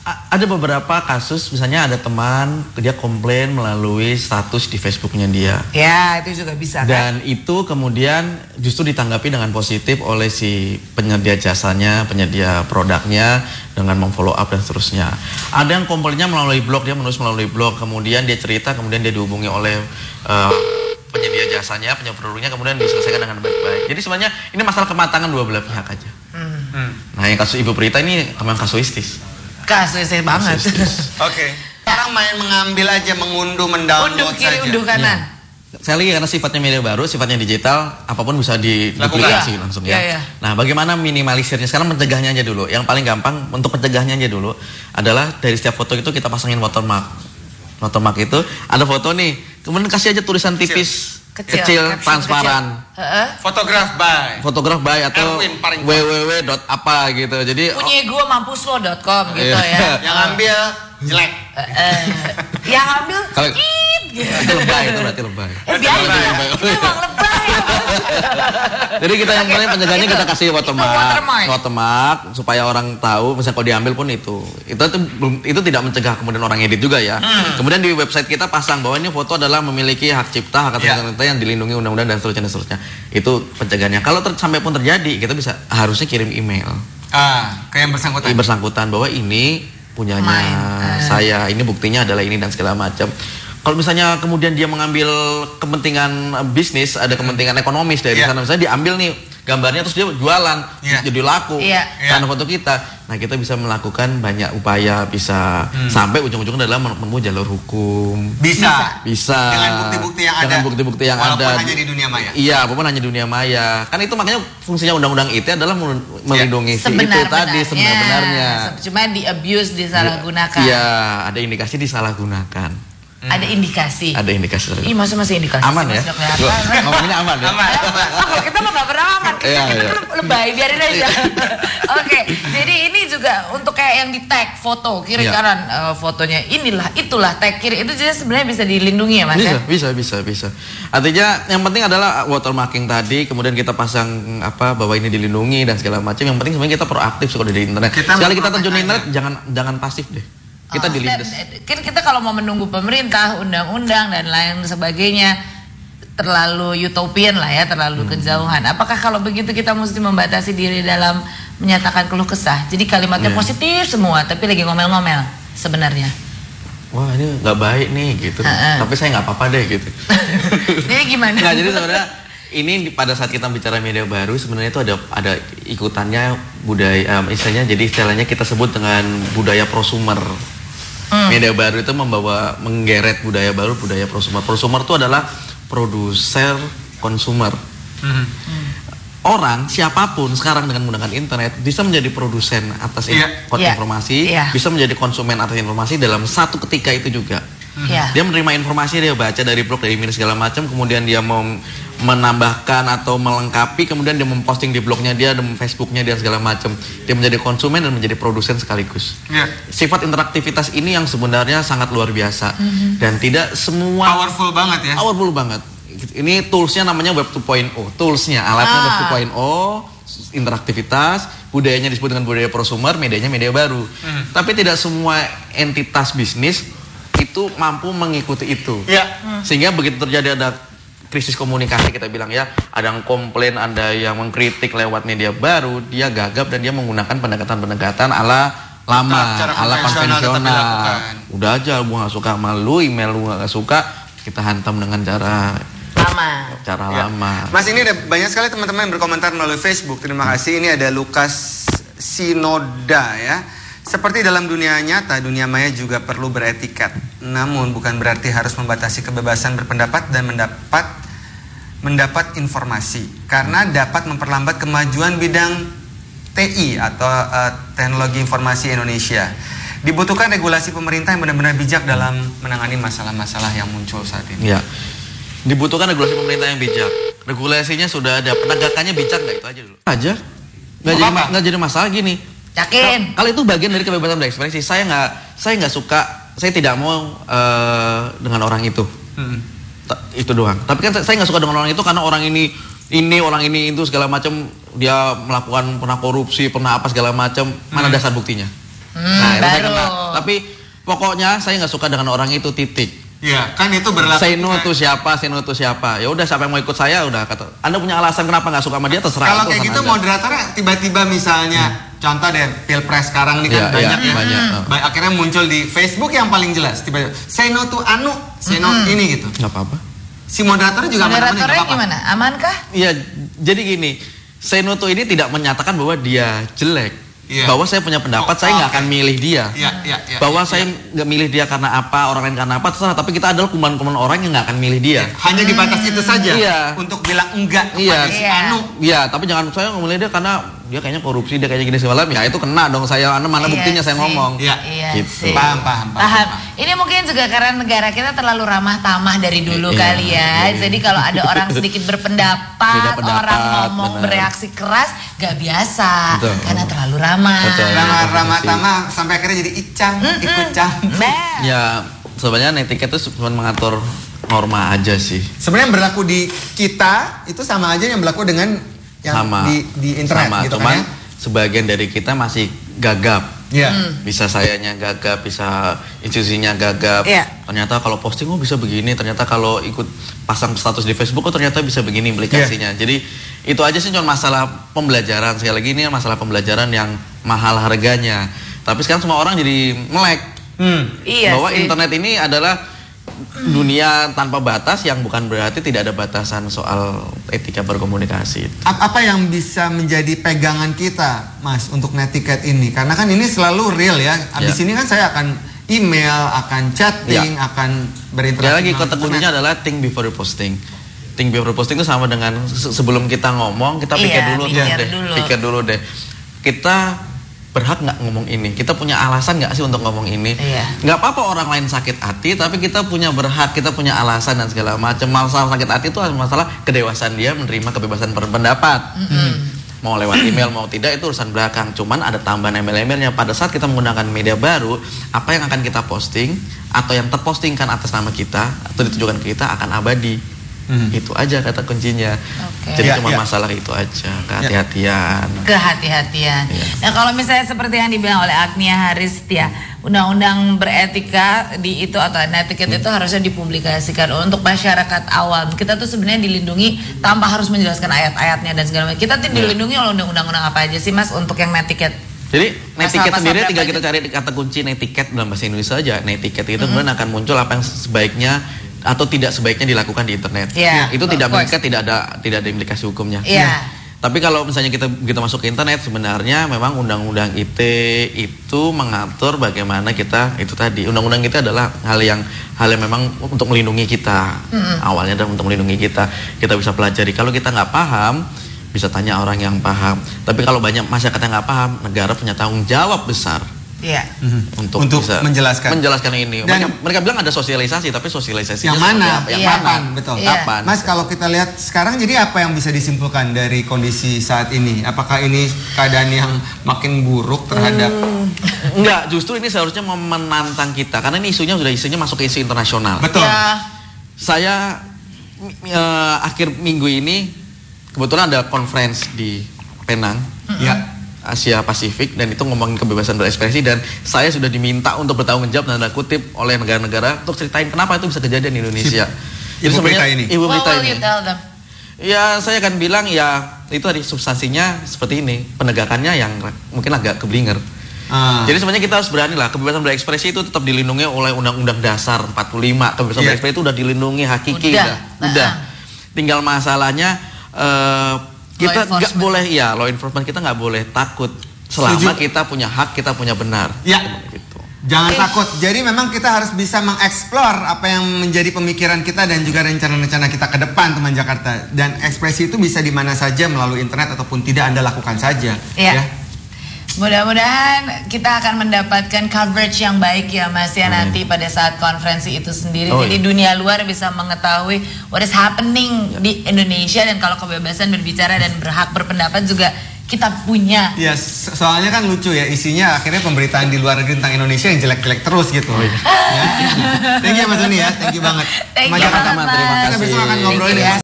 Ada beberapa kasus, misalnya ada teman dia komplain melalui status di Facebooknya dia. Ya, itu juga bisa kan. Dan itu kemudian justru ditanggapi dengan positif oleh si penyedia jasanya, penyedia produknya dengan memfollow up dan seterusnya. Ada yang komplainnya melalui blog, dia menulis melalui blog, kemudian dia cerita, kemudian dia dihubungi oleh penyedia jasanya, penyedia produknya, kemudian diselesaikan dengan baik-baik. Jadi sebenarnya ini masalah kematangan dua belah pihak aja. Nah, yang kasus Ibu Prita ini memang kasuistis. Kasusnya banget. Oke. Sekarang main mengambil aja, mengunduh, mendownload unduh kiri, saja. unduh kanan. Saya lagi karena sifatnya media baru, sifatnya digital, apapun bisa diduplikasi langsung ya. Nah, bagaimana minimalisirnya? Sekarang mencegahnya aja dulu. Yang paling gampang untuk mencegahnya aja dulu adalah dari setiap foto itu kita pasangin watermark. Watermark itu ada foto nih, kemudian kasih aja tulisan tipis, kecil transparan. Fotograf by atau www.apa gitu. Jadi punya gua mampuslo.com gitu ya. Yang ambil jelek. Yang ambil itu lebay, itu berarti lebay. Biarin itu emang lebay. Jadi kita yang paling penjaganya kita kasih watermark supaya orang tahu, misalnya kalau diambil pun itu tidak mencegah kemudian orang edit juga ya. Kemudian di website kita pasang bahwa ini foto adalah memiliki hak cipta, hak atas kata yang dilindungi undang-undang dan seterusnya. Itu pencegahannya. Kalau sampai pun terjadi, kita bisa harusnya kirim email. Ke yang bersangkutan. Bersangkutan bahwa ini punyanya saya, ini buktinya adalah ini dan segala macam. Kalau misalnya kemudian dia mengambil kepentingan bisnis, ada kepentingan ekonomis dari sana, misalnya diambil nih gambarnya terus dia jualan, jadi laku karena foto kita. Nah, kita bisa melakukan banyak upaya, bisa sampai ujung-ujungnya adalah menempuh jalur hukum. Bisa. Dengan bukti-bukti yang ada. Dengan bukti-bukti yang walaupun ada. hanya di dunia maya. Iya, walaupun hanya dunia maya. Kan itu makanya fungsinya undang-undang ITE adalah melindungi si itu tadi sebenarnya. Cuma di abuse, disalahgunakan. Iya, ada indikasi disalahgunakan. Ada indikasi. Ada indikasi. Ih, masih indikasi. Aman ya? Ngomongnya aman ya? Aman. Kalau kita mah nggak pernah aman. Kita lebay, biarin aja. Oke, jadi ini juga untuk kayak yang di tag foto kiri kanan fotonya itulah tag kiri itu juga sebenarnya bisa dilindungi ya Mas? Bisa. Artinya yang penting adalah watermarking tadi, kemudian kita pasang bahwa ini dilindungi dan segala macam. Yang penting sebenarnya kita proaktif kalau di internet. Sekali kita terjun di internet jangan pasif deh. Kita dilindas. Kan kita kalau mau menunggu pemerintah, undang-undang dan lain sebagainya terlalu utopian lah ya, terlalu kejauhan. Apakah kalau begitu kita mesti membatasi diri dalam menyatakan keluh kesah? Jadi kalimatnya positif semua, tapi lagi ngomel-ngomel sebenarnya. Wah, ini nggak baik nih gitu. Tapi saya nggak apa-apa deh gitu. Jadi gimana? Nah, jadi sebenarnya ini pada saat kita bicara media baru sebenarnya itu ada ikutannya budaya, istilahnya kita sebut dengan budaya prosumer. Media baru itu menggeret budaya baru, budaya prosumer. Prosumer itu adalah produser konsumer. Orang siapapun sekarang dengan menggunakan internet bisa menjadi produsen atas informasi, bisa menjadi konsumen atas informasi dalam satu ketika itu juga. Dia menerima informasi, dia baca dari blog, dari email segala macam, kemudian dia mau menambahkan atau melengkapi, kemudian dia memposting di blognya dia, di Facebooknya dia segala macam. Dia menjadi konsumen dan menjadi produsen sekaligus. Sifat interaktivitas ini yang sebenarnya sangat luar biasa dan tidak semua powerful banget ya. Powerful banget. Ini toolsnya namanya Web 2.0. Toolsnya, alatnya Web 2.0, interaktivitas, budayanya disebut dengan budaya prosumer, medianya media baru. Tapi tidak semua entitas bisnis itu mampu mengikuti itu. Sehingga begitu terjadi ada krisis komunikasi, kita bilang ya, ada yang komplain, ada yang mengkritik lewat media baru, dia gagap dan dia menggunakan pendekatan-pendekatan ala lama, ala konvensional. Udah aja, gua gak suka sama lu, email lu gak suka, kita hantam dengan cara lama. Mas, ini ada banyak sekali teman-teman yang berkomentar melalui Facebook. Terima kasih. Ini ada Lukas Sinoda ya. Seperti dalam dunia nyata, dunia maya juga perlu beretikat. Namun bukan berarti harus membatasi kebebasan berpendapat dan mendapat informasi. Karena dapat memperlambat kemajuan bidang TI atau teknologi informasi Indonesia. Dibutuhkan regulasi pemerintah yang benar-benar bijak dalam menangani masalah-masalah yang muncul saat ini. Ya. Dibutuhkan regulasi pemerintah yang bijak. Regulasinya sudah ada, penegakannya bijak nggak, itu aja dulu. Nggak jadi masalah gini. Yakin? Kalau itu bagian dari kebebasan berekspresi. Saya nggak suka, saya tidak mau dengan orang itu. Itu doang. Tapi kan saya nggak suka dengan orang itu karena orang ini segala macam, dia melakukan pernah korupsi, pernah apa segala macam. Mana dasar buktinya? Nah, itu saya baru. kena. Tapi pokoknya saya nggak suka dengan orang itu, titik. Iya, kan itu berlaku. Say no to siapa, say no to siapa. Ya udah, siapa yang mau ikut saya udah kata. Anda punya alasan kenapa nggak suka sama dia, terserah. Kalau itu kayak sama gitu Anda. moderatornya tiba-tiba misalnya contoh deh Pilpres sekarang nih kan Iya, banyak ya. banyak. Akhirnya muncul di Facebook yang paling jelas tiba-tiba say no to Anu, say no ini gitu. Nggak apa-apa. Si moderatornya juga aman-aman, nggak Moderatornya apa-apa. gimana? Amankah? Iya, jadi gini, say no to ini tidak menyatakan bahwa dia jelek. Iya. Bahwa saya punya pendapat, saya nggak oke. akan milih dia. Iya. Bahwa saya nggak milih dia karena apa, orang lain karena apa, terserah. Tapi kita adalah kumpulan-kumpulan orang yang nggak akan milih dia. Hanya di batas itu saja. Iya. Untuk bilang enggak Iya. kepada si Iya. Anu. Iya, tapi jangan saya nggak milih dia karena dia kayaknya korupsi, dia kayaknya gini segala. Ya itu kena dong saya. Anda mana Iya buktinya saya sih. ngomong. Iya. Iya Gitu. sih. Paham. Ini mungkin juga karena negara kita terlalu ramah tamah dari dulu Iya, kali ya. iya. Jadi kalau ada orang sedikit berpendapat, Beda pendapat, orang ngomong benar. bereaksi keras, gak biasa Betul. karena terlalu ramah. Betul. Ramah Iya. tamah sampai akhirnya jadi icang, ikut campur. Nah, Ya, sebenarnya netiquette itu cuma mengatur norma aja sih. Sebenarnya yang berlaku di kita itu sama aja yang berlaku dengan yang Sama. di internet Sama, gitu cuman kan ya. sebagian dari kita masih gagap. Iya. Bisa sayanya gagap, bisa institusinya gagap. Iya. Ternyata kalau posting bisa begini, ternyata kalau ikut pasang status di Facebook ternyata bisa begini implikasinya. Jadi itu aja sih cuma masalah pembelajaran. Sekali lagi ini masalah pembelajaran yang mahal harganya. Tapi sekarang semua orang jadi melek iya bahwa sih. internet ini adalah dunia tanpa batas yang bukan berarti tidak ada batasan soal etika berkomunikasi. Apa yang bisa menjadi pegangan kita, Mas, untuk netiquette ini? Karena kan ini selalu real ya. Abis Ya. ini kan saya akan email, akan chatting, akan berinteraksi. Ya lagi dengan kata internet. kuncinya adalah think before you posting. Think before you posting itu sama dengan sebelum kita ngomong kita pikir Iya, dulu pikir deh, dulu. pikir dulu deh. Kita berhak nggak ngomong ini? Kita punya alasan nggak sih untuk ngomong ini? Iya. Nggak apa-apa orang lain sakit hati, tapi kita punya berhak, kita punya alasan dan segala macam. Masalah sakit hati itu masalah kedewasaan dia menerima kebebasan berpendapat. Mau lewat email mau tidak itu urusan belakang. Cuman ada tambahan email-emailnya. Pada saat kita menggunakan media baru, apa yang akan kita posting atau yang terpostingkan atas nama kita atau ditujukan ke kita akan abadi. Itu aja kata kuncinya. Oke. Jadi Ya, cuma ya. masalah itu aja, kehati-hatian. Kehati-hatian. Iya. Nah kalau misalnya seperti yang dibilang oleh Agnia Haristia, undang-undang beretika di itu atau netiquette itu harusnya dipublikasikan untuk masyarakat awam. Kita tuh sebenarnya dilindungi tanpa harus menjelaskan ayat-ayatnya dan segala macam. Kita tuh dilindungi oleh undang-undang apa aja sih Mas untuk yang netiquette? Jadi netiquette Pasal-pasal sendiri berapa tinggal aja? kita cari kata kunci netiquette dalam bahasa Indonesia aja. Netiquette itu kemudian akan muncul apa yang sebaiknya atau tidak sebaiknya dilakukan di internet. Iya, Itu of tidak course. mengikat, tidak ada implikasi hukumnya. Iya. Tapi kalau misalnya kita begitu masuk ke internet, sebenarnya memang undang-undang ITE itu mengatur bagaimana kita itu tadi. Undang-undang ITE adalah hal yang memang untuk melindungi kita. Awalnya adalah untuk melindungi kita. Kita bisa pelajari. Kalau kita nggak paham, bisa tanya orang yang paham. Tapi kalau banyak masyarakat yang nggak paham, negara punya tanggung jawab besar Iya. untuk bisa menjelaskan ini. Dan- Mereka bilang ada sosialisasi, tapi sosialisasinya yang mana? seperti apa? Yang Iya. mana? Kapan? Betul. Iya. Kapan? Mas, kalau kita lihat sekarang jadi apa yang bisa disimpulkan dari kondisi saat ini? Apakah ini keadaan yang makin buruk terhadap Enggak, justru ini seharusnya menantang kita karena ini isunya masuk ke isu internasional. betul? Ya. Saya akhir minggu ini kebetulan ada conference di Penang, Ya. Asia Pasifik, dan itu ngomongin kebebasan berekspresi, dan saya sudah diminta untuk bertanggung jawab tanda kutip oleh negara-negara untuk ceritain kenapa itu bisa kejadian di Indonesia. Ibu berita ini. Ibu What berita will ini. you tell them? Ya saya akan bilang ya itu tadi substansinya seperti ini, penegakannya yang mungkin agak keblinger. Ah. Jadi sebenarnya kita harus berani lah, kebebasan berekspresi itu tetap dilindungi oleh Undang-Undang Dasar 45. Kebebasan Iya. berekspresi itu udah dilindungi hakiki Udah. udah. Tinggal masalahnya kita nggak enforcement. boleh law enforcement kita nggak boleh takut selama Setuju. kita punya hak, kita punya benar. Ya. Gitu. Jangan takut. Jadi memang kita harus bisa mengeksplor apa yang menjadi pemikiran kita dan juga rencana-rencana kita ke depan, teman Jakarta. Dan ekspresi itu bisa di mana saja melalui internet ataupun tidak Anda lakukan saja. Iya. Mudah-mudahan kita akan mendapatkan coverage yang baik ya Mas ya nanti pada saat konferensi itu sendiri. Oh, Jadi iya. dunia luar bisa mengetahui what is happening di Indonesia, dan kalau kebebasan berbicara dan berhak berpendapat juga kita punya. Ya, soalnya kan lucu ya, isinya akhirnya pemberitaan di luar negeri tentang Indonesia yang jelek-jelek terus gitu. Ya. Thank you Mas Uni ya, thank you banget. Thank Teman you Jakarta, banget, terima Mas. kita besok akan kasih. ngobrolin Thank you ya. ya.